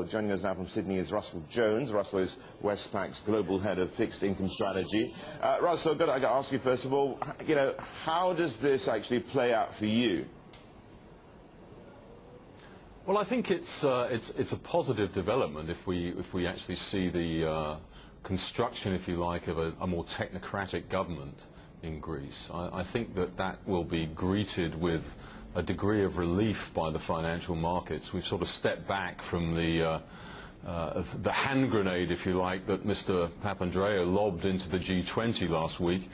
Joining us now from Sydney is Russell Jones. Russell is Westpac's global head of fixed income strategy. Russell, I've got to ask you first of all, how does this actually play out for you? Well, I think it's a positive development if we actually see the construction, if you like, of a more technocratic government in Greece. I think that will be greeted with a degree of relief by the financial markets. We've sort of stepped back from the hand grenade, if you like, that Mr. Papandreou lobbed into the G20 last week.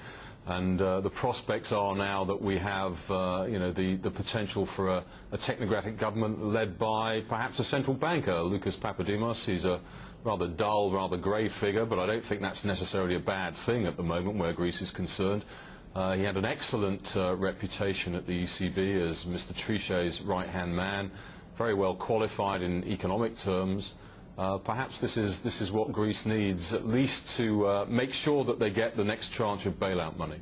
And the prospects are now that we have, the potential for a technocratic government led by perhaps a central banker, Lucas Papademos. He's a rather dull, rather grey figure, but I don't think that's necessarily a bad thing at the moment where Greece is concerned. He had an excellent reputation at the ECB as Mr. Trichet's right-hand man, very well qualified in economic terms. Perhaps this is what Greece needs, at least to make sure that they get the next tranche of bailout money.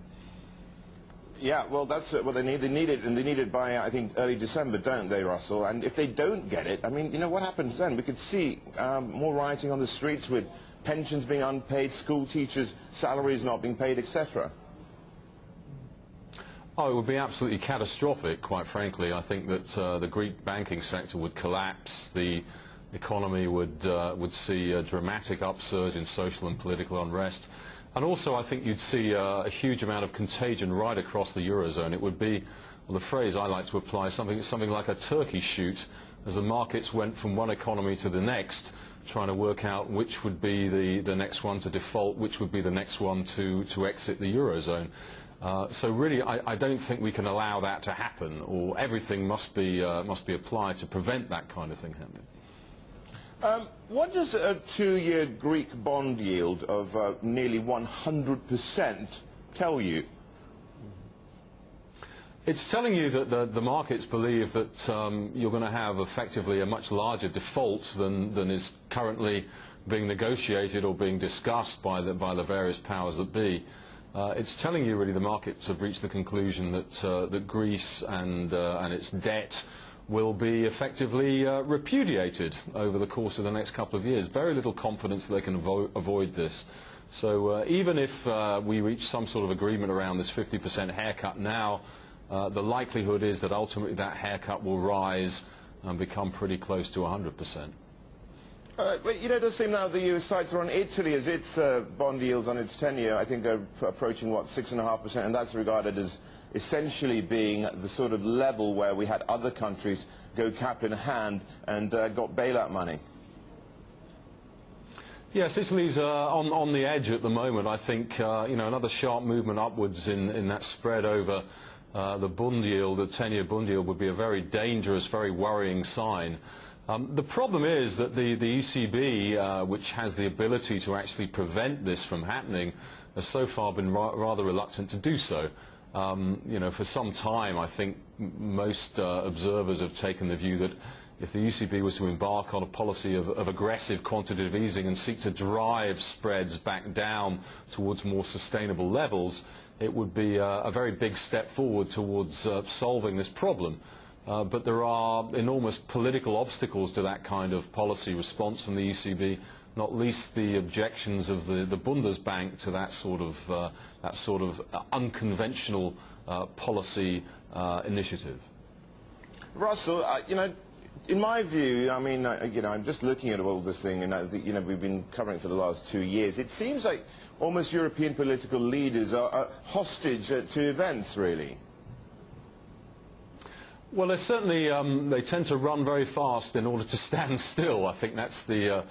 Yeah, well, that's what they need. They need it, and they need it by, I think, early December, don't they, Russell? And if they don't get it, I mean, what happens then? We could see more rioting on the streets with pensions being unpaid, school teachers' salaries not being paid, etc. Oh, it would be absolutely catastrophic, quite frankly. I think that the Greek banking sector would collapse. The economy would see a dramatic upsurge in social and political unrest. And also I think you'd see a huge amount of contagion right across the Eurozone. It would be, well, the phrase I like to apply, something like a turkey shoot, as the markets went from one economy to the next, trying to work out which would be the next one to default, which would be the next one to exit the Eurozone. So really, I don't think we can allow that to happen, or everything must be applied to prevent that kind of thing happening. What does a two-year Greek bond yield of nearly 100% tell you? It's telling you that the markets believe that you're going to have effectively a much larger default than is currently being negotiated or being discussed by the various powers that be. It's telling you really the markets have reached the conclusion that Greece and its debt will be effectively repudiated over the course of the next couple of years. Very little confidence that they can avoid this. So even if we reach some sort of agreement around this 50% haircut now, the likelihood is that ultimately that haircut will rise and become pretty close to 100%. But it does seem now the US sights are on Italy as its bond yields on its 10-year, I think, are approaching, what, 6.5%, and that's regarded as essentially being the sort of level where we had other countries go cap in hand and got bailout money. Yes, Italy's on the edge at the moment. I think another sharp movement upwards in that spread over the bond yield, the 10-year bond yield, would be a very dangerous, very worrying sign. The problem is that the ECB, which has the ability to actually prevent this from happening, has so far been rather reluctant to do so. For some time, I think most observers have taken the view that if the ECB was to embark on a policy of aggressive quantitative easing and seek to drive spreads back down towards more sustainable levels, it would be a very big step forward towards solving this problem. But there are enormous political obstacles to that kind of policy response from the ECB, not least the objections of the Bundesbank to that sort of unconventional policy initiative. Russell, in my view, I mean, I'm just looking at all this thing, and we've been covering it for the last 2 years. It seems like almost European political leaders are hostage to events, really. Well, they certainly they tend to run very fast in order to stand still. I think that's the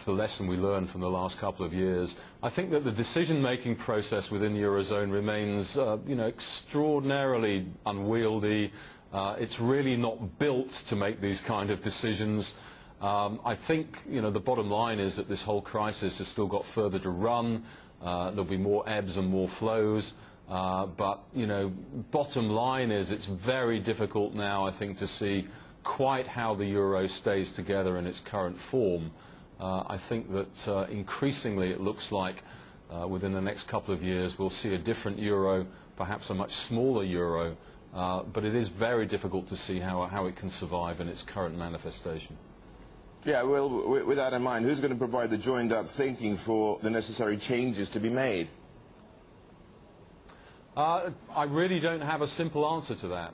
lesson we learned from the last couple of years. I think that the decision-making process within the Eurozone remains, extraordinarily unwieldy. It's really not built to make these kind of decisions. I think, the bottom line is that this whole crisis has still got further to run. There'll be more ebbs and more flows. But bottom line is it's very difficult now, I think, to see quite how the euro stays together in its current form. I think that increasingly it looks like within the next couple of years we'll see a different euro, perhaps a much smaller euro, but it is very difficult to see how it can survive in its current manifestation. Yeah, well, with that in mind, who's going to provide the joined-up thinking for the necessary changes to be made? I really don't have a simple answer to that.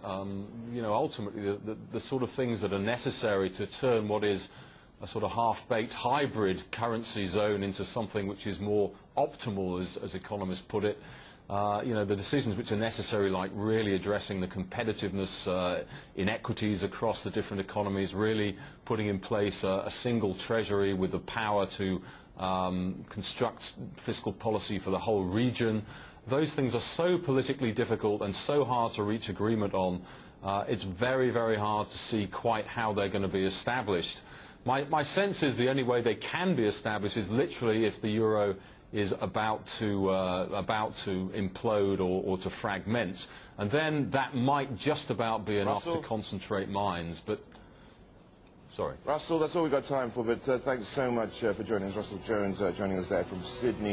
You know, ultimately, the sort of things that are necessary to turn what is a sort of half-baked hybrid currency zone into something which is more optimal, as economists put it. You know, the decisions which are necessary, like really addressing the competitiveness inequities across the different economies, really putting in place a single treasury with the power to construct fiscal policy for the whole region. Those things are so politically difficult and so hard to reach agreement on. It's very, very hard to see quite how they're going to be established. My sense is the only way they can be established is literally if the euro is about to implode or to fragment, and then that might just about be enough to concentrate minds. But sorry, Russell, that's all we've got time for. But thanks so much for joining us, Russell Jones, joining us there from Sydney.